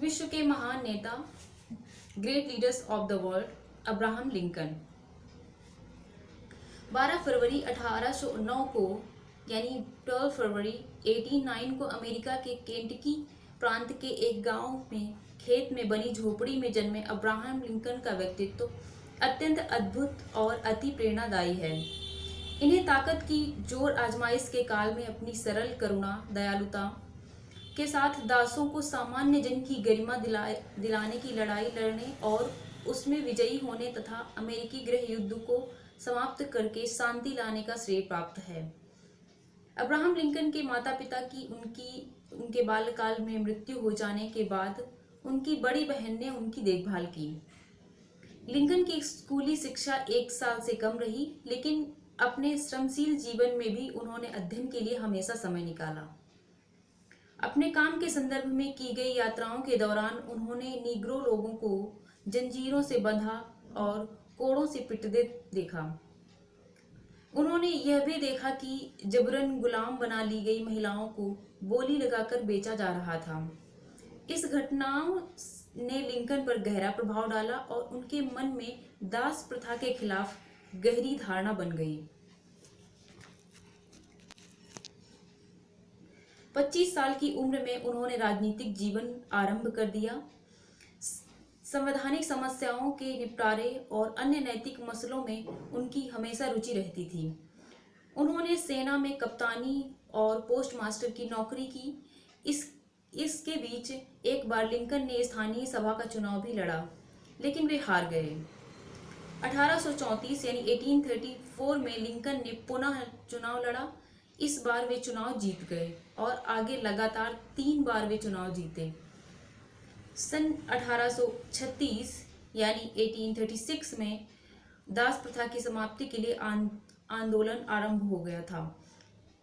विश्व के महान नेता, great leaders of the world, Abraham Lincoln. 12 फरवरी 1809 को यानी 12 फरवरी 1809 को अमेरिका के केंटकी प्रांत के एक गांव में खेत में बनी झोपड़ी में जन्मे अब्राहम लिंकन का व्यक्तित्व अत्यंत अद्भुत और अति प्रेरणादायी है। इन्हें ताकत की जोर आजमाइश के काल में अपनी सरल करुणा दयालुता के साथ दासों को सामान्य जन की गरिमा दिलाने की लड़ाई लड़ने और उसमें विजयी होने तथा अमेरिकी गृह युद्ध को समाप्त करके शांति लाने का श्रेय प्राप्त है। अब्राहम लिंकन के माता पिता की उनके बाल्यकाल में मृत्यु हो जाने के बाद उनकी बड़ी बहन ने उनकी देखभाल की। लिंकन की स्कूली शिक्षा 1 साल से कम रही, लेकिन अपने श्रमशील जीवन में भी उन्होंने अध्ययन के लिए हमेशा समय निकाला। अपने काम के संदर्भ में की गई यात्राओं के दौरान उन्होंने नीग्रो लोगों को जंजीरों से बंधा और कोड़ों से पिटते देखा। उन्होंने यह भी देखा कि जबरन गुलाम बना ली गई महिलाओं को बोली लगाकर बेचा जा रहा था। इस घटनाओं ने लिंकन पर गहरा प्रभाव डाला और उनके मन में दास प्रथा के खिलाफ गहरी धारणा बन गई। 25 साल की उम्र में उन्होंने राजनीतिक जीवन आरंभ कर दिया। संवैधानिक समस्याओं के निपटारे और अन्य नैतिक मसलों में उनकी हमेशा रुचि रहती थी। उन्होंने सेना में कप्तानी और पोस्टमास्टर की नौकरी की। इसके बीच एक बार लिंकन ने स्थानीय सभा का चुनाव भी लड़ा, लेकिन वे हार गए। 1834 यानी 1834 में लिंकन ने पुनः चुनाव लड़ा। इस बार वे चुनाव जीत गए और आगे लगातार 3 बार वे चुनाव जीते। सन 1836 यानी 1836 में दास प्रथा की समाप्ति के लिए आंदोलन आरंभ हो गया था।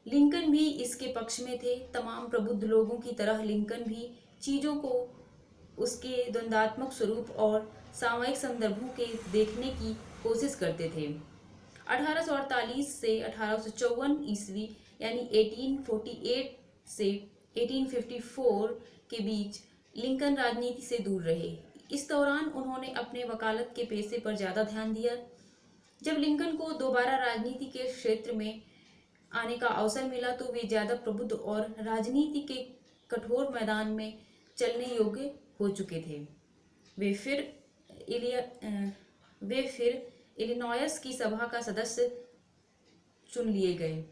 लिंकन भी इसके पक्ष में थे। तमाम प्रबुद्ध लोगों की तरह लिंकन भी चीजों को उसके द्वंद्वात्मक स्वरूप और सामयिक संदर्भों के देखने की कोशिश करते थे। 1848 से 1854 ईस्वी यानी 1848 से 1854 के बीच लिंकन राजनीति से दूर रहे। इस दौरान उन्होंने अपने वकालत के पेशे पर ज़्यादा ध्यान दिया। जब लिंकन को दोबारा राजनीति के क्षेत्र में आने का अवसर मिला तो वे ज़्यादा प्रबुद्ध और राजनीति के कठोर मैदान में चलने योग्य हो चुके थे। वे फिर इलिनॉयस की सभा का सदस्य चुन लिए गए।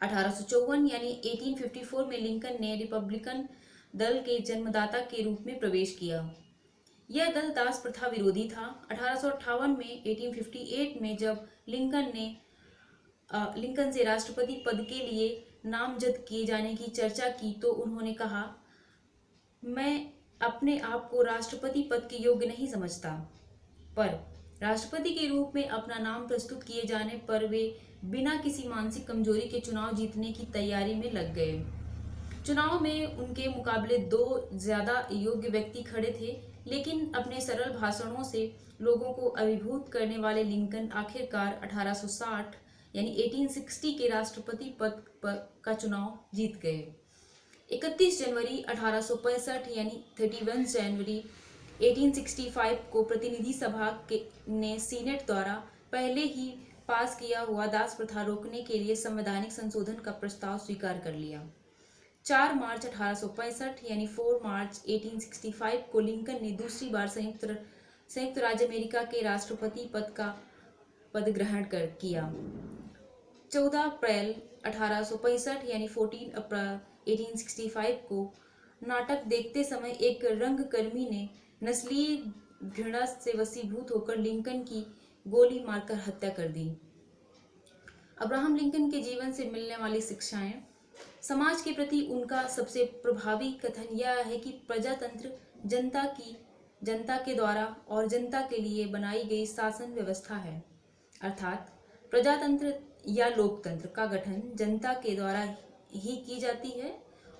1854 यानी 1854 में लिंकन ने रिपब्लिकन दल के जन्मदाता के रूप में प्रवेश किया। यह दल दास प्रथा विरोधी था। 1858 में 1858 में जब लिंकन से राष्ट्रपति पद के लिए नामजद किए जाने की चर्चा की तो उन्होंने कहा, मैं अपने आप को राष्ट्रपति पद के योग्य नहीं समझता, पर राष्ट्रपति के रूप में अपना नाम प्रस्तुत किए जाने पर वे बिना किसी मानसिक कमजोरी के चुनाव जीतने की तैयारी में लग गए। चुनाव में उनके मुकाबले 2 ज्यादा योग्य व्यक्ति खड़े थे, लेकिन अपने सरल भाषणों से लोगों को अभिभूत करने वाले लिंकन आखिरकार 1860 यानी 1860 के राष्ट्रपति पद का चुनाव जीत गए। 31 जनवरी 1865 यानी 31 जनवरी 1865 को प्रतिनिधि सभा ने सीनेट द्वारा पहले ही पास किया हुआ दास प्रथा रोकने के लिए संवैधानिक संशोधन का प्रस्ताव स्वीकार कर लिया। 4 मार्च 1865 यानी 4 मार्च 1865 को लिंकन ने दूसरी बार संयुक्त राज्य अमेरिका के राष्ट्रपति पद ग्रहण किया। 14 अप्रैल 1865 यानी 14 अप्रैल 1865 को नाटक देखते समय एक रंगकर्मी ने नस्लीय घृणा से वशीभूत होकर लिंकन की गोली मारकर हत्या कर दी। अब्राहम लिंकन के जीवन से मिलने वाली शिक्षाएं। समाज के प्रति उनका सबसे प्रभावी कथन यह है कि प्रजातंत्र जनता के द्वारा और जनता के लिए बनाई गई शासन व्यवस्था है, अर्थात प्रजातंत्र या लोकतंत्र का गठन जनता के द्वारा ही की जाती है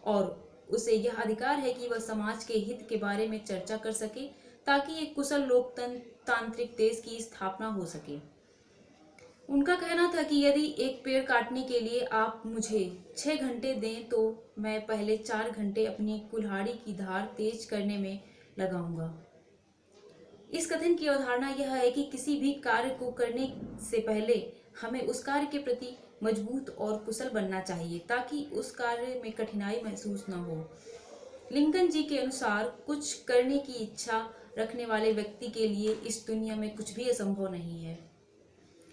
और उसे यह अधिकार है कि वह समाज के हित के बारे में चर्चा कर सके ताकि एक कुशल लोकतांत्रिक देश की स्थापना हो सके। उनका कहना था कि यदि एक पेड़ काटने के लिए आप मुझे 6 घंटे दें तो मैं पहले 4 घंटे अपनी कुल्हाड़ी की धार तेज करने में लगाऊंगा। इस कथन की अवधारणा यह है कि किसी भी कार्य को करने से पहले हमें उस कार्य के प्रति मजबूत और कुशल बनना चाहिए ताकि उस कार्य में कठिनाई महसूस न हो। लिंकन जी के अनुसार कुछ करने की इच्छा रखने वाले व्यक्ति के लिए इस दुनिया में कुछ भी असंभव नहीं है।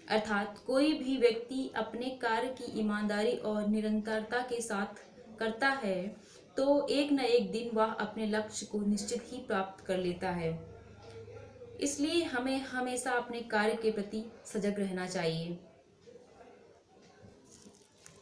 अर्थात कोई भी व्यक्ति अपने कार्य की ईमानदारी और निरंतरता के साथ करता है तो एक न एक दिन वह अपने लक्ष्य को निश्चित ही प्राप्त कर लेता है। इसलिए हमें हमेशा अपने कार्य के प्रति सजग रहना चाहिए।